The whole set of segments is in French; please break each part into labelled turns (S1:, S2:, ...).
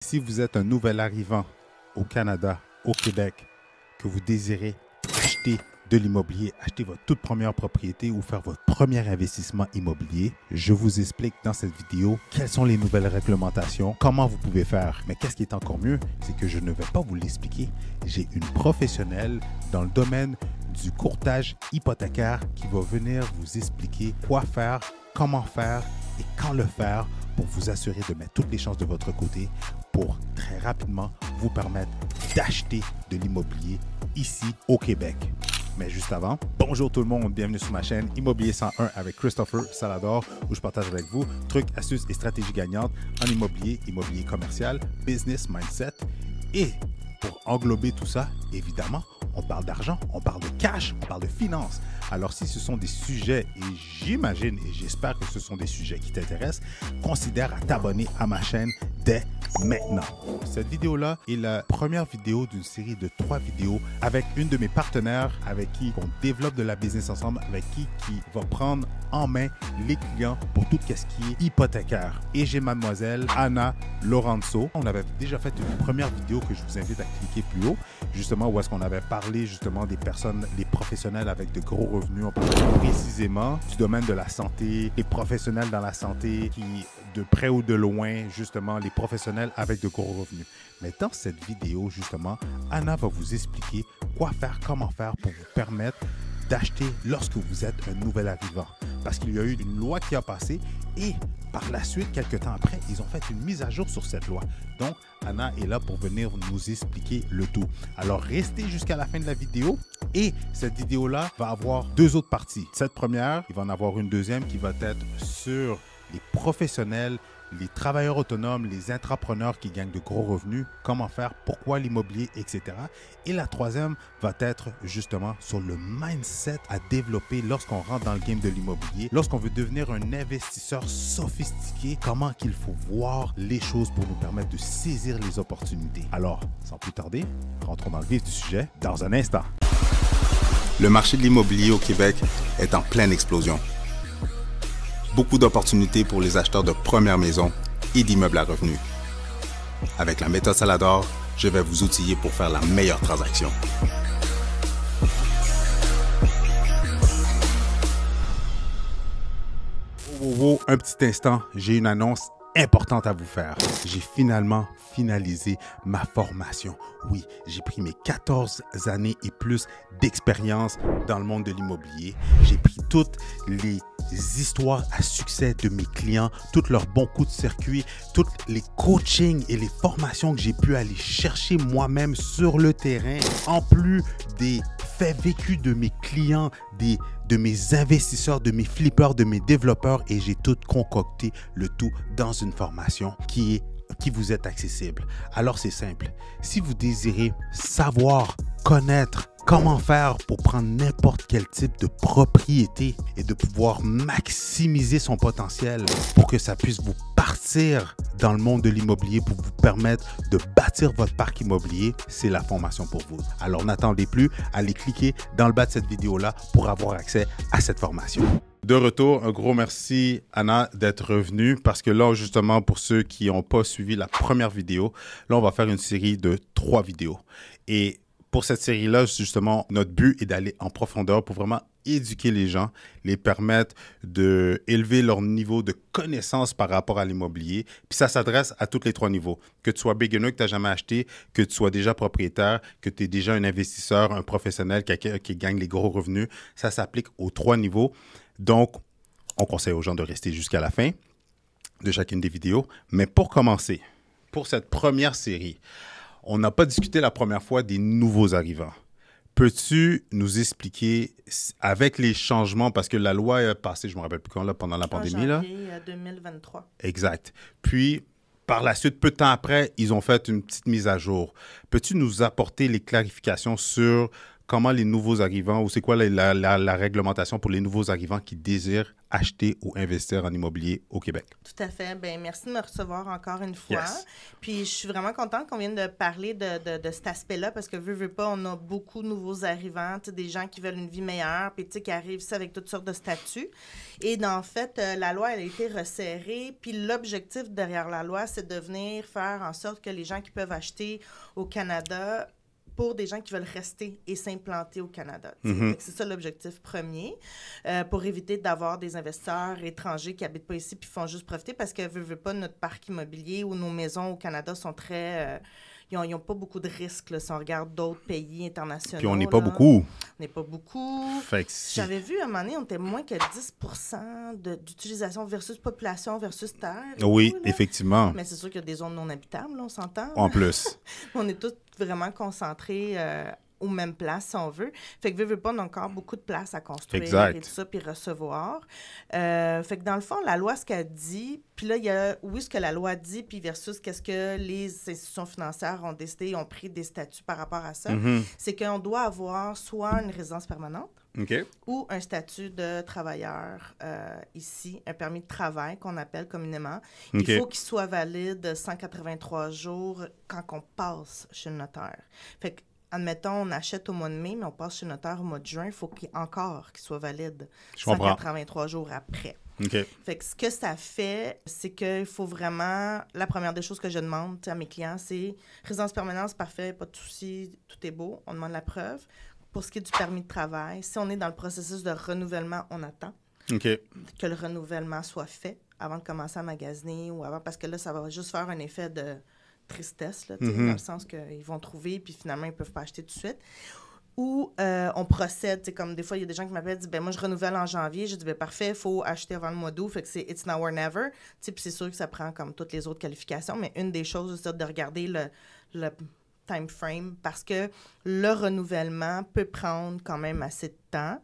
S1: Si vous êtes un nouvel arrivant au Canada, au Québec, que vous désirez acheter de l'immobilier, acheter votre toute première propriété ou faire votre premier investissement immobilier, je vous explique dans cette vidéo quelles sont les nouvelles réglementations, comment vous pouvez faire. Mais qu'est-ce qui est encore mieux, c'est que je ne vais pas vous l'expliquer. J'ai une professionnelle dans le domaine du courtage hypothécaire qui va venir vous expliquer quoi faire, comment faire et quand le faire pour vous assurer de mettre toutes les chances de votre côté pour très rapidement vous permettre d'acheter de l'immobilier ici au Québec. Mais juste avant, bonjour tout le monde, bienvenue sur ma chaîne Immobilier 101 avec Christopher Salador où je partage avec vous trucs, astuces et stratégies gagnantes en immobilier, immobilier commercial, business, mindset et pour englober tout ça, évidemment, on parle d'argent, on parle de cash, on parle de finances. Alors si ce sont des sujets, et j'imagine et j'espère que ce sont des sujets qui t'intéressent, considère à t'abonner à ma chaîne dès maintenant. Cette vidéo-là est la première vidéo d'une série de 3 vidéos avec une de mes partenaires avec qui on développe de la business ensemble, avec qui va prendre en main les clients pour tout ce qui est hypothécaire. Et j'ai mademoiselle Anna Lorenzo. On avait déjà fait une première vidéo que je vous invite à cliquer plus haut, justement où est-ce qu'on avait parlé justement des personnes, les professionnels avec de gros revenus. On parlait précisément du domaine de la santé, les professionnels dans la santé qui, de près ou de loin, justement, les professionnels avec de gros revenus. Mais dans cette vidéo, justement, Anna va vous expliquer quoi faire, comment faire pour vous permettre d'acheter lorsque vous êtes un nouvel arrivant. Parce qu'il y a eu une loi qui a passé et par la suite, quelques temps après, ils ont fait une mise à jour sur cette loi. Donc, Anna est là pour venir nous expliquer le tout. Alors, restez jusqu'à la fin de la vidéo et cette vidéo-là va avoir 2 autres parties. Cette première, il va en avoir une deuxième qui va être sur les professionnels, les travailleurs autonomes, les entrepreneurs qui gagnent de gros revenus, comment faire, pourquoi l'immobilier, etc. Et la troisième va être justement sur le mindset à développer lorsqu'on rentre dans le game de l'immobilier, lorsqu'on veut devenir un investisseur sophistiqué, comment qu'il faut voir les choses pour nous permettre de saisir les opportunités. Alors, sans plus tarder, rentrons dans le vif du sujet dans un instant.
S2: Le marché de l'immobilier au Québec est en pleine explosion. Beaucoup d'opportunités pour les acheteurs de première maison et d'immeubles à revenus. Avec la méthode Salador, je vais vous outiller pour faire la meilleure transaction.
S1: Un petit instant, j'ai une annonce importante à vous faire. J'ai finalement finalisé ma formation. Oui, j'ai pris mes 14 années et plus d'expérience dans le monde de l'immobilier. J'ai pris toutes les histoires à succès de mes clients, tous leurs bons coups de circuit, tous les coachings et les formations que j'ai pu aller chercher moi-même sur le terrain, en plus des faits vécus de mes clients, de mes investisseurs, de mes flippers, de mes développeurs et j'ai tout concocté, le tout dans une formation qui vous est accessible. Alors c'est simple, si vous désirez savoir, connaître, comment faire pour prendre n'importe quel type de propriété et de pouvoir maximiser son potentiel pour que ça puisse vous partir dans le monde de l'immobilier pour vous permettre de bâtir votre parc immobilier, c'est la formation pour vous. Alors n'attendez plus, allez cliquer dans le bas de cette vidéo-là pour avoir accès à cette formation. De retour, un gros merci Anna d'être revenue parce que là justement pour ceux qui n'ont pas suivi la première vidéo, là on va faire une série de 3 vidéos et pour cette série-là, justement, notre but est d'aller en profondeur pour vraiment éduquer les gens, les permettre d'élever leur niveau de connaissance par rapport à l'immobilier. Puis ça s'adresse à tous les 3 niveaux. Que tu sois beginner, que tu n'as jamais acheté, que tu sois déjà propriétaire, que tu es déjà un investisseur, un professionnel qui gagne les gros revenus, ça s'applique aux 3 niveaux. Donc, on conseille aux gens de rester jusqu'à la fin de chacune des vidéos. Mais pour commencer, pour cette première série, on n'a pas discuté la première fois des nouveaux arrivants. Peux-tu nous expliquer, avec les changements, parce que la loi est passée, je ne me rappelle plus quand, là, pendant la pandémie.
S3: En janvier 2023.
S1: Exact. Puis, par la suite, peu de temps après, ils ont fait une petite mise à jour. Peux-tu nous apporter les clarifications sur comment les nouveaux arrivants, ou c'est quoi la réglementation pour les nouveaux arrivants qui désirent acheter ou investir en immobilier au Québec?
S3: Tout à fait. Bien, merci de me recevoir encore une fois.
S1: Yes.
S3: Puis, je suis vraiment contente qu'on vienne de parler de cet aspect-là parce que, veux pas, on a beaucoup de nouveaux arrivants, des gens qui veulent une vie meilleure, puis qui arrivent ici avec toutes sortes de statuts. Et en fait, la loi, elle a été resserrée. Puis, l'objectif derrière la loi, c'est de venir faire en sorte que les gens qui peuvent acheter au Canada pour des gens qui veulent rester et s'implanter au Canada. C'est ça l'objectif premier, pour éviter d'avoir des investisseurs étrangers qui n'habitent pas ici puis font juste profiter parce que, veux pas, notre parc immobilier ou nos maisons au Canada sont très... ils n'ont pas beaucoup de risques là, si on regarde d'autres pays internationaux.
S1: Puis on n'est pas beaucoup.
S3: On n'est pas beaucoup. J'avais vu à un moment donné, on était moins que 10% d'utilisation versus population versus terre.
S1: Oui,
S3: tout,
S1: effectivement.
S3: Mais c'est sûr qu'il y a des zones non habitables, là, on s'entend.
S1: En plus.
S3: On est tous vraiment concentrés aux mêmes places, si on veut. Fait que, veux pas, on a encore beaucoup de place à construire
S1: exact.
S3: Et tout ça, puis recevoir. Fait que, dans le fond, la loi, ce qu'elle dit, puis là, il y a, oui, ce que la loi dit, puis versus qu'est-ce que les institutions financières ont décidé, ont pris des statuts par rapport à ça, c'est qu'on doit avoir soit une résidence permanente, ou un statut de travailleur ici, un permis de travail qu'on appelle communément. Il faut qu'il soit valide 183 jours quand on passe chez le notaire. Fait que, admettons, on achète au mois de mai, mais on passe chez le notaire au mois de juin, il faut qu'il soit valide 183 jours après. Fait que ce que ça fait, c'est qu'il faut vraiment... La première des choses que je demande à mes clients, c'est résidence permanente, c'est parfait, pas de souci, tout est beau, on demande la preuve. Pour ce qui est du permis de travail, si on est dans le processus de renouvellement, on attend que le renouvellement soit fait avant de commencer à magasiner ou avant, parce que là, ça va juste faire un effet de tristesse, là, dans le sens qu'ils vont trouver, puis finalement, ils ne peuvent pas acheter tout de suite. Ou on procède, comme des fois, il y a des gens qui m'appellent et disent, ben moi, je renouvelle en janvier. J'ai dit, ben parfait, il faut acheter avant le mois d'août. Fait que c'est it's now or never. Puis c'est sûr que ça prend comme toutes les autres qualifications, mais une des choses, c'est de regarder le time frame parce que le renouvellement peut prendre quand même assez de temps.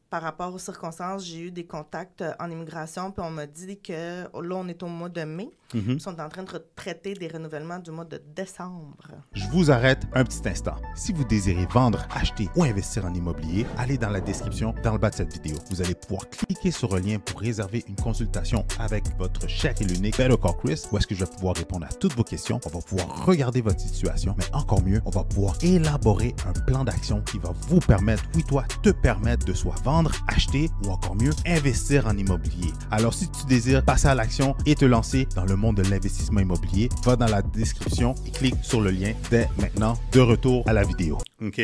S3: Par rapport aux circonstances, j'ai eu des contacts en immigration, puis on m'a dit que là, on est au mois de mai. Ils sont en train de traiter des renouvellements du mois de décembre.
S1: Je vous arrête un petit instant. Si vous désirez vendre, acheter ou investir en immobilier, allez dans la description dans le bas de cette vidéo. Vous allez pouvoir cliquer sur un lien pour réserver une consultation avec votre cher et l'unique Better Call Chris, où est-ce que je vais pouvoir répondre à toutes vos questions. On va pouvoir regarder votre situation, mais encore mieux, on va pouvoir élaborer un plan d'action qui va vous permettre, oui toi, te permettre de soit vendre, acheter ou encore mieux, investir en immobilier. Alors si tu désires passer à l'action et te lancer dans le monde de l'investissement immobilier, va dans la description et clique sur le lien dès maintenant. De retour à la vidéo. OK.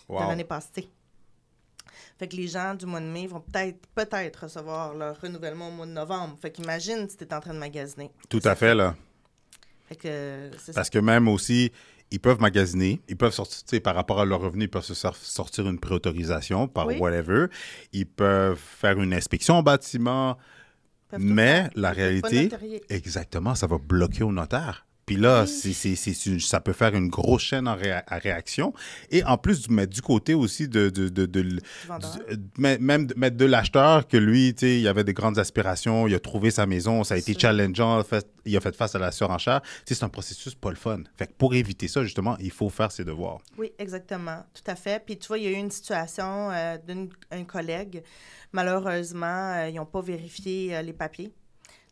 S3: Wow. De l'année passée. Fait que les gens du mois de mai vont peut-être recevoir leur renouvellement au mois de novembre. Fait qu'imagine si tu es en train de magasiner.
S1: Tout à fait, là.
S3: Fait que c'est
S1: Parce
S3: ça.
S1: que même aussi, ils peuvent magasiner, ils peuvent sortir, par rapport à leur revenu, ils peuvent se sortir une préautorisation par whatever. Ils peuvent faire une inspection au bâtiment, mais la réalité, exactement, ça va bloquer au notaire. Puis là, ça peut faire une grosse chaîne à réaction. Et en plus, mettre du côté aussi même mettre de l'acheteur que lui, tu sais, il avait des grandes aspirations, il a trouvé sa maison, ça a été challengeant, il a fait face à la surenchère. Tu sais, c'est un processus pas le fun. Fait que pour éviter ça, justement, il faut faire ses devoirs.
S3: Oui, exactement. Tout à fait. Puis tu vois, il y a eu une situation d'un collègue. Malheureusement, ils n'ont pas vérifié les papiers.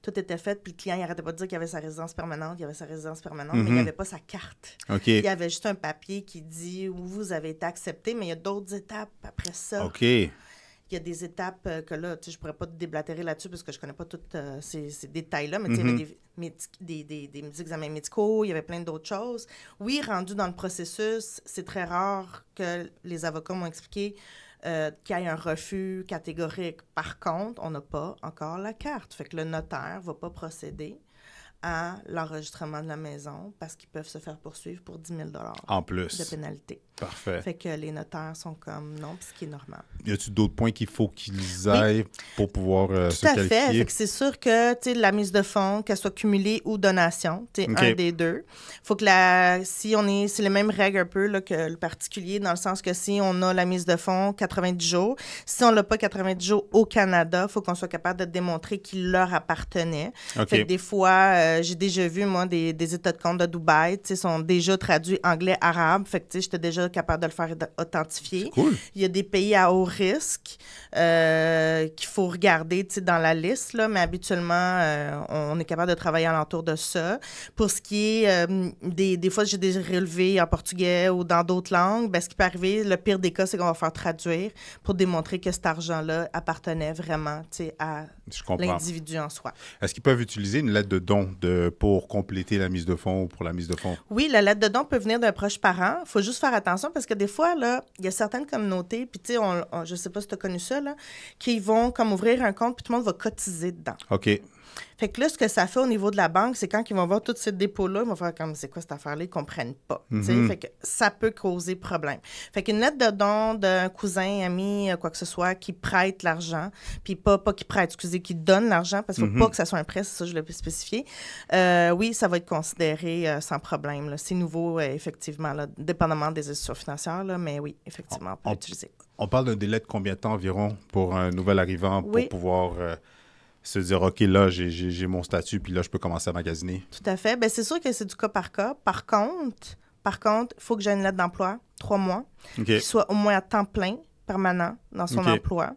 S3: Tout était fait, puis le client, il n'arrêtait pas de dire qu'il avait sa résidence permanente, mais il n'avait pas sa carte. Il y avait juste un papier qui dit où vous avez été accepté, mais il y a d'autres étapes après ça. Il y a des étapes que là, tu sais, je ne pourrais pas te déblatérer là-dessus parce que je ne connais pas tous ces détails-là, mais tu sais, il y avait des examens médicaux, il y avait plein d'autres choses. Oui, rendu dans le processus, c'est très rare que les avocats m'ont expliqué qu'il y ait un refus catégorique. Par contre, on n'a pas encore la carte. Fait que le notaire ne va pas procéder à l'enregistrement de la maison parce qu'ils peuvent se faire poursuivre pour 10 000
S1: en plus
S3: de pénalité.
S1: Parfait.
S3: Fait que les notaires sont comme non, ce qui est normal.
S1: Y a-t-il d'autres points qu'il faut qu'ils aillent pour pouvoir se qualifier?
S3: Tout à fait. Fait que c'est sûr que la mise de fonds, qu'elle soit cumulée ou donation, un des deux. Faut que c'est les mêmes règles un peu là, que le particulier, dans le sens que si on a la mise de fonds 90 jours, si on l'a pas 90 jours au Canada, il faut qu'on soit capable de démontrer qu'il leur appartenait. Fait que des fois, j'ai déjà vu, moi, des états de compte de Dubaï, tu sais, sont déjà traduits anglais-arabe. Fait que, tu sais, j'étais déjà capable de le faire authentifier.
S1: C'est cool.
S3: Il y a des pays à haut risque qu'il faut regarder, tu sais, dans la liste, là, mais habituellement, on est capable de travailler alentour de ça. Pour ce qui est des fois, j'ai des relevés en portugais ou dans d'autres langues, ben, ce qui peut arriver, le pire des cas, c'est qu'on va faire traduire pour démontrer que cet argent-là appartenait vraiment, tu sais, à l'individu en soi.
S1: Est-ce qu'ils peuvent utiliser une lettre de don pour compléter la mise de fonds ou pour la mise de fonds?
S3: Oui, la lettre de don peut venir d'un proche parent. Il faut juste faire attention parce que des fois, là, il y a certaines communautés, puis tu sais, je sais pas si tu as connu ça, là, qui vont comme ouvrir un compte, puis tout le monde va cotiser dedans.
S1: OK.
S3: Fait que là, ce que ça fait au niveau de la banque, c'est quand ils vont voir tous ces dépôts-là, ils vont faire comme, c'est quoi cette affaire-là? Ils comprennent pas. Fait que ça peut causer problème. Fait qu'une lettre de don d'un cousin, ami, quoi que ce soit, qui prête l'argent, puis pas qui prête, excusez, qui donne l'argent, parce qu'il faut pas que ça soit un prêt, c'est ça, je l'ai spécifié. Oui, ça va être considéré sans problème, là. C'est nouveau, effectivement, là, dépendamment des institutions financières, là, mais oui, effectivement, on peut l'utiliser.
S1: On parle d'un délai de combien de temps environ pour un nouvel arrivant pour pouvoir se dire, OK, là, j'ai mon statut, puis là, je peux commencer à magasiner?
S3: Tout à fait. Bien, c'est sûr que c'est du cas par cas. Par contre, il faut que j'ai une lettre d'emploi, 3 mois, qui soit au moins à temps plein, permanent, dans son emploi.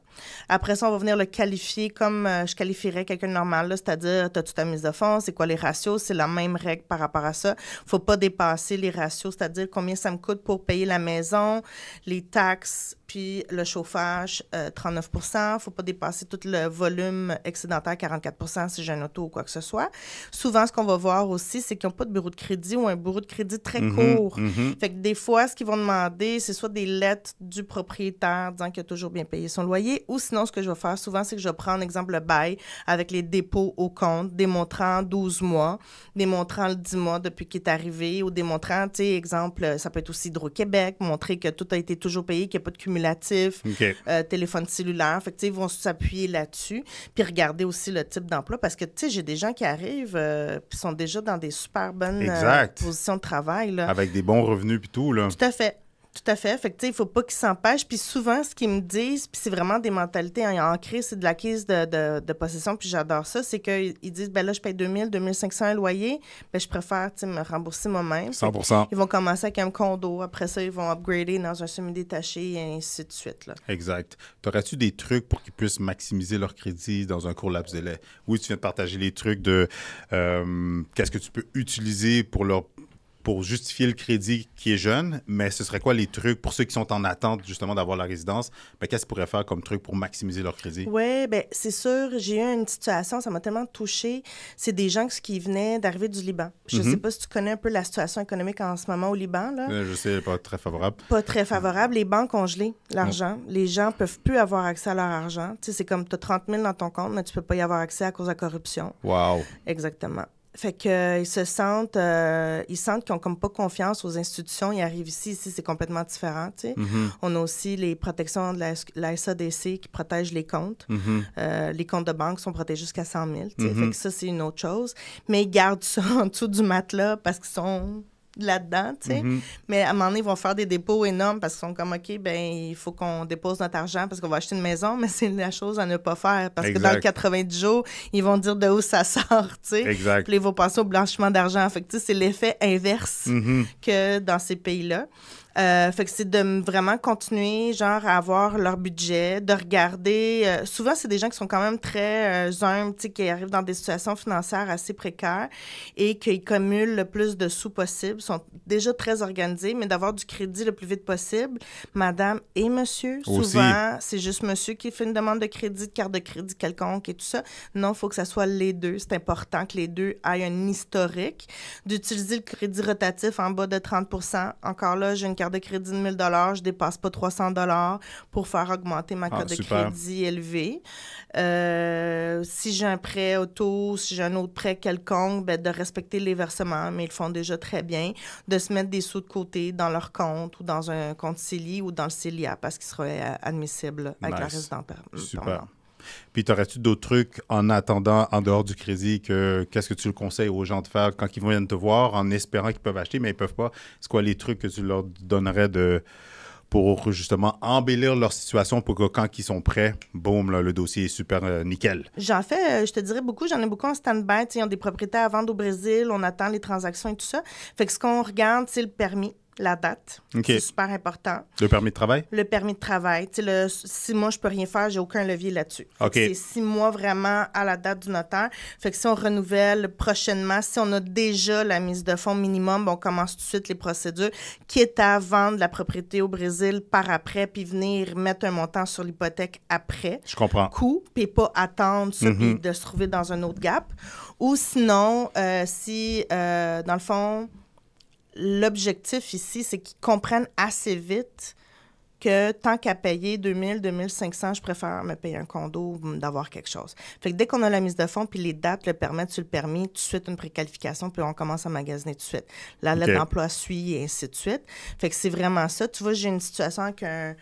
S3: Après ça, on va venir le qualifier comme je qualifierais quelqu'un de normal, là, c'est-à-dire, as-tu ta mise de fonds, c'est quoi les ratios, c'est la même règle par rapport à ça. Faut pas dépasser les ratios, c'est-à-dire combien ça me coûte pour payer la maison, les taxes, puis le chauffage, 39 %. Faut pas dépasser tout le volume excédentaire, 44 % si j'ai un auto ou quoi que ce soit. Souvent, ce qu'on va voir aussi, c'est qu'ils n'ont pas de bureau de crédit ou un bureau de crédit très court. Fait que des fois, ce qu'ils vont demander, c'est soit des lettres du propriétaire disant qu'il a toujours bien payé son loyer, ou sinon, ce que je vais faire souvent, c'est que je vais prendre, exemple, le bail avec les dépôts au compte, démontrant 12 mois, démontrant le 10 mois depuis qu'il est arrivé, ou démontrant, tu sais, exemple, ça peut être aussi Hydro-Québec, montrer que tout a été toujours payé, qu'il n'y a pas de cumulatif, téléphone cellulaire. Fait que, tu sais, ils vont s'appuyer là-dessus, puis regarder aussi le type d'emploi, parce que, tu sais, j'ai des gens qui arrivent, puis sont déjà dans des super bonnes positions de travail, là.
S1: Avec des bons revenus puis tout, là.
S3: Tout à fait. Tout à fait. Fait que, tu sais, il faut pas qu'ils s'empêchent. Puis souvent, ce qu'ils me disent, puis c'est vraiment des mentalités ancrées, c'est de l'acquise de possession, puis j'adore ça, c'est qu'ils disent, ben là, je paye 2000, 2500 un loyer, ben je préfère, tu sais, me rembourser moi-même.
S1: 100%.
S3: Ils vont commencer avec un condo. Après ça, ils vont upgrader dans un semi-détaché et ainsi de suite, là.
S1: Exact. T'aurais-tu des trucs pour qu'ils puissent maximiser leur crédit dans un court laps de délai? Oui, tu viens de partager les trucs de qu'est-ce que tu peux utiliser pour justifier le crédit qui est jeune, mais ce serait quoi les trucs pour ceux qui sont en attente justement d'avoir la résidence? Ben, qu'est-ce qu'ils pourraient faire comme truc pour maximiser leur crédit?
S3: Oui, bien, c'est sûr. J'ai eu une situation, ça m'a tellement touchée. C'est des gens qui venaient d'arriver du Liban. Je ne sais pas si tu connais un peu la situation économique en ce moment au Liban, là.
S1: Je sais, pas très favorable.
S3: Pas très favorable. Les banques ont gelé l'argent. Les gens ne peuvent plus avoir accès à leur argent. Tu sais, c'est comme tu as 30 000 dans ton compte, mais tu ne peux pas y avoir accès à cause de la corruption.
S1: Wow.
S3: Exactement. Fait qu'ils se sentent, ils sentent qu'ils n'ont comme pas confiance aux institutions. Ils arrivent ici c'est complètement différent, tu sais. On a aussi les protections de la SADC qui protègent les comptes. Les comptes de banque sont protégés jusqu'à 100 000, tu sais. Fait que ça, c'est une autre chose. Mais ils gardent ça en dessous du matelas parce qu'ils sont là-dedans, tu sais. Mais à un moment donné, ils vont faire des dépôts énormes parce qu'ils sont comme, OK, ben il faut qu'on dépose notre argent parce qu'on va acheter une maison, mais c'est la chose à ne pas faire parce que dans le 90 jours, ils vont dire de où ça sort, tu sais. Puis ils vont passer au blanchiment d'argent. Fait que, tu sais, c'est l'effet inverse que dans ces pays-là. Fait que c'est de vraiment continuer, genre, à avoir leur budget, de regarder... souvent, c'est des gens qui sont quand même très humbles, tu sais, qui arrivent dans des situations financières assez précaires et qui cumulent le plus de sous possible, sont déjà très organisés, mais d'avoir du crédit le plus vite possible. Madame et monsieur, souvent, c'est juste monsieur qui fait une demande de crédit, de carte de crédit quelconque et tout ça. Non, il faut que ça soit les deux. C'est important que les deux aient un historique. D'utiliser le crédit rotatif en bas de 30 %. Encore là, j'ai une carte de crédit de 1 000 $, je dépasse pas 300 $ pour faire augmenter ma cote de crédit élevée. Si j'ai un prêt auto, si j'ai un autre prêt quelconque, ben de respecter les versements, mais ils le font déjà très bien, de se mettre des sous de côté dans leur compte ou dans un compte CELI ou dans le CELIA parce qu'il serait admissible avec la résidence permanente.
S1: Super. Puis, t'aurais-tu d'autres trucs en attendant, en dehors du crédit, qu'est-ce que tu le conseilles aux gens de faire quand ils viennent te voir en espérant qu'ils peuvent acheter, mais ils peuvent pas? C'est quoi les trucs que tu leur donnerais pour justement embellir leur situation pour que quand ils sont prêts, boum, là, le dossier est super nickel.
S3: J'en fais, je te dirais beaucoup, j'en ai beaucoup en stand-by. Ils ont des propriétaires à vendre au Brésil, on attend les transactions et tout ça. Fait que ce qu'on regarde, c'est le permis. La date, c'est super important.
S1: Le permis de travail?
S3: Le permis de travail. Tu sais, 6 mois, je peux rien faire, j'ai aucun levier là-dessus. C'est 6 mois vraiment à la date du notaire. Fait que si on renouvelle prochainement, si on a déjà la mise de fonds minimum, on commence tout de suite les procédures, quitte à vendre la propriété au Brésil par après, puis venir mettre un montant sur l'hypothèque après.
S1: Je comprends.
S3: Puis pas attendre ça, puis de se trouver dans un autre gap. Ou sinon, si, dans le fond... L'objectif ici, c'est qu'ils comprennent assez vite que tant qu'à payer 2000, 2500, je préfère me payer un condo ou d'avoir quelque chose. Fait que dès qu'on a la mise de fonds, puis les dates le permettent sur le permis, tout de suite une préqualification, puis on commence à magasiner tout de suite. La lettre d'emploi suit et ainsi de suite. Fait que c'est vraiment ça. Tu vois, j'ai une situation avec un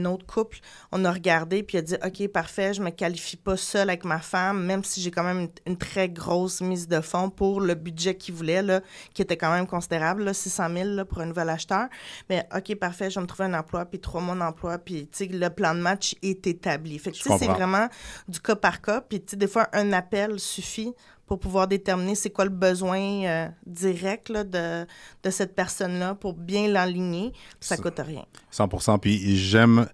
S3: autre couple. On a regardé, puis il a dit, OK, parfait, je me qualifie pas seule avec ma femme, même si j'ai quand même une très grosse mise de fonds pour le budget qu'il voulait, là, qui était quand même considérable, là, 600 000 là, pour un nouvel acheteur. Mais OK, parfait, je vais me trouver un emploi, puis 3 mois d'emploi, puis le plan de match est établi. Fait que c'est vraiment du cas par cas, puis des fois, un appel suffit pour pouvoir déterminer c'est quoi le besoin direct là, de cette personne-là pour bien l'enligner. Ça ne coûte rien.
S1: 100%. Puis j'aime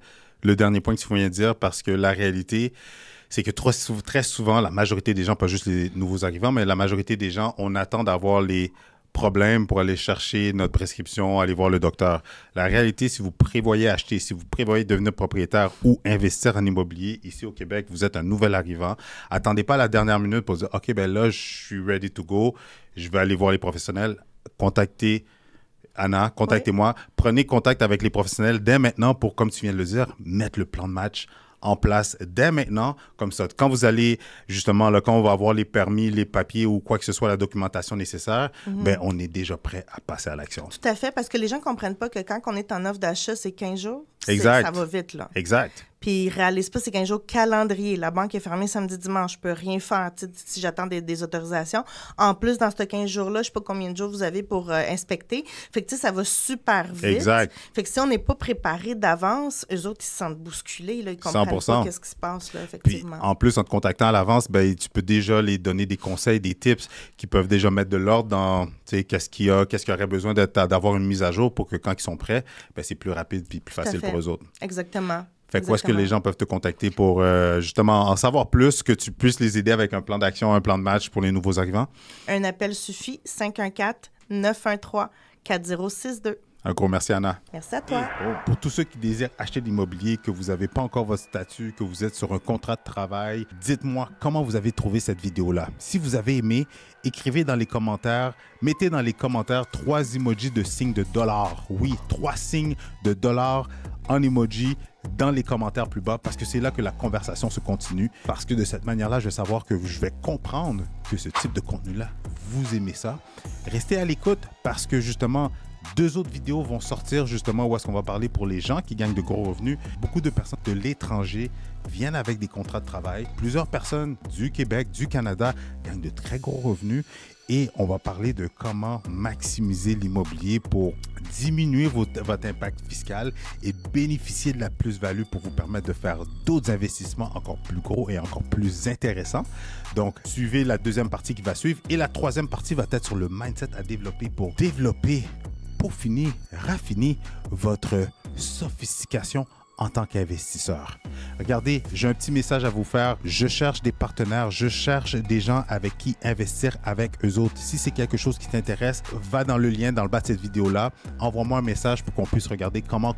S1: le dernier point que tu viens de dire parce que la réalité, c'est que très souvent, la majorité des gens, pas juste les nouveaux arrivants, mais la majorité des gens, on attend d'avoir les problème pour aller chercher notre prescription, aller voir le docteur. La réalité, si vous prévoyez acheter, si vous prévoyez devenir propriétaire ou investir en immobilier ici au Québec, vous êtes un nouvel arrivant, attendez pas la dernière minute pour dire « OK, ben là, je suis ready to go, je vais aller voir les professionnels. » Contactez Anna, contactez-moi. Prenez contact avec les professionnels dès maintenant pour, comme tu viens de le dire, mettre le plan de match en place dès maintenant, comme ça. Quand vous allez, justement, là, quand on va avoir les permis, les papiers ou quoi que ce soit, la documentation nécessaire, ben, on est déjà prêt à passer à l'action.
S3: Tout à fait, parce que les gens ne comprennent pas que quand on est en offre d'achat, c'est 15 jours.
S1: Exact.
S3: Ça va vite, là.
S1: Exact.
S3: Puis ils ne réalisent pas, c'est 15 jours calendrier. La banque est fermée samedi, dimanche. Je ne peux rien faire si j'attends des autorisations. En plus, dans ce 15 jours-là, je ne sais pas combien de jours vous avez pour inspecter. Fait que ça va super vite.
S1: Exact.
S3: Fait que si on n'est pas préparé d'avance, eux autres, ils se sentent bousculés. Là, ils ne comprennent 100%. Pas qu'est-ce qui se passe, là, effectivement.
S1: Puis, en plus, en te contactant à l'avance, ben, tu peux déjà les donner des conseils, des tips qui peuvent déjà mettre de l'ordre dans qu'est-ce qu'il y aurait besoin d'avoir une mise à jour pour que quand ils sont prêts, ben, c'est plus rapide et plus facile pour eux autres.
S3: Exactement.
S1: Fait que où est-ce que les gens peuvent te contacter pour justement en savoir plus, que tu puisses les aider avec un plan d'action, un plan de match pour les nouveaux arrivants?
S3: Un appel suffit, 514-913-4062.
S1: Un gros merci, Anna.
S3: Merci à toi.
S1: Pour tous ceux qui désirent acheter de l'immobilier, que vous n'avez pas encore votre statut, que vous êtes sur un contrat de travail, dites-moi comment vous avez trouvé cette vidéo-là. Si vous avez aimé, écrivez dans les commentaires, mettez dans les commentaires 3 emojis de signes de $. Oui, 3 signes de $ en emoji dans les commentaires plus bas parce que c'est là que la conversation se continue. Parce que de cette manière-là, je vais savoir que je vais comprendre que ce type de contenu-là, vous aimez ça. Restez à l'écoute parce que justement, 2 autres vidéos vont sortir justement où est-ce qu'on va parler pour les gens qui gagnent de gros revenus. Beaucoup de personnes de l'étranger viennent avec des contrats de travail. Plusieurs personnes du Québec, du Canada gagnent de très gros revenus. Et on va parler de comment maximiser l'immobilier pour diminuer votre impact fiscal et bénéficier de la plus-value pour vous permettre de faire d'autres investissements encore plus gros et encore plus intéressants. Donc, suivez la 2e partie qui va suivre. Et la 3e partie va être sur le mindset à développer pour peaufiner, raffiner votre sophistication en tant qu'investisseur. Regardez, j'ai un petit message à vous faire. Je cherche des partenaires, je cherche des gens avec qui investir avec eux autres. Si c'est quelque chose qui t'intéresse, va dans le lien dans le bas de cette vidéo-là. Envoie-moi un message pour qu'on puisse regarder comment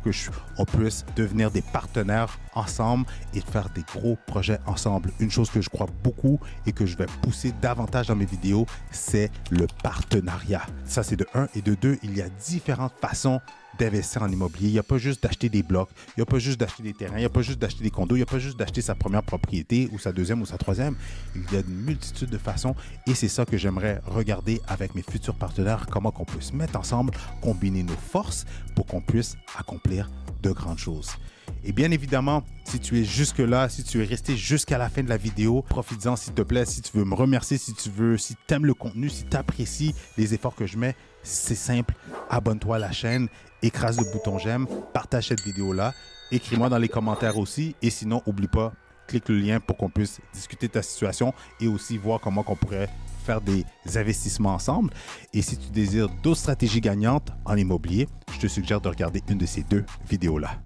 S1: on puisse devenir des partenaires ensemble et faire des gros projets ensemble. Une chose que je crois beaucoup et que je vais pousser davantage dans mes vidéos, c'est le partenariat. Ça, c'est de 1 et de 2. Il y a différentes façons d'investir en immobilier. Il n'y a pas juste d'acheter des blocs, il n'y a pas juste d'acheter des terrains, il n'y a pas juste d'acheter des condos, il n'y a pas juste d'acheter sa première propriété ou sa 2e ou sa 3e. Il y a une multitude de façons et c'est ça que j'aimerais regarder avec mes futurs partenaires, comment on peut se mettre ensemble, combiner nos forces pour qu'on puisse accomplir de grandes choses. Et bien évidemment, si tu es jusque-là, si tu es resté jusqu'à la fin de la vidéo, profites-en s'il te plaît. Si tu veux me remercier, si tu aimes le contenu, si tu apprécies les efforts que je mets, C'est simple, abonne-toi à la chaîne, écrase le bouton j'aime, partage cette vidéo-là, écris-moi dans les commentaires aussi et sinon, n'oublie pas, clique le lien pour qu'on puisse discuter de ta situation et aussi voir comment on pourrait faire des investissements ensemble. Et si tu désires d'autres stratégies gagnantes en immobilier, je te suggère de regarder une de ces 2 vidéos-là.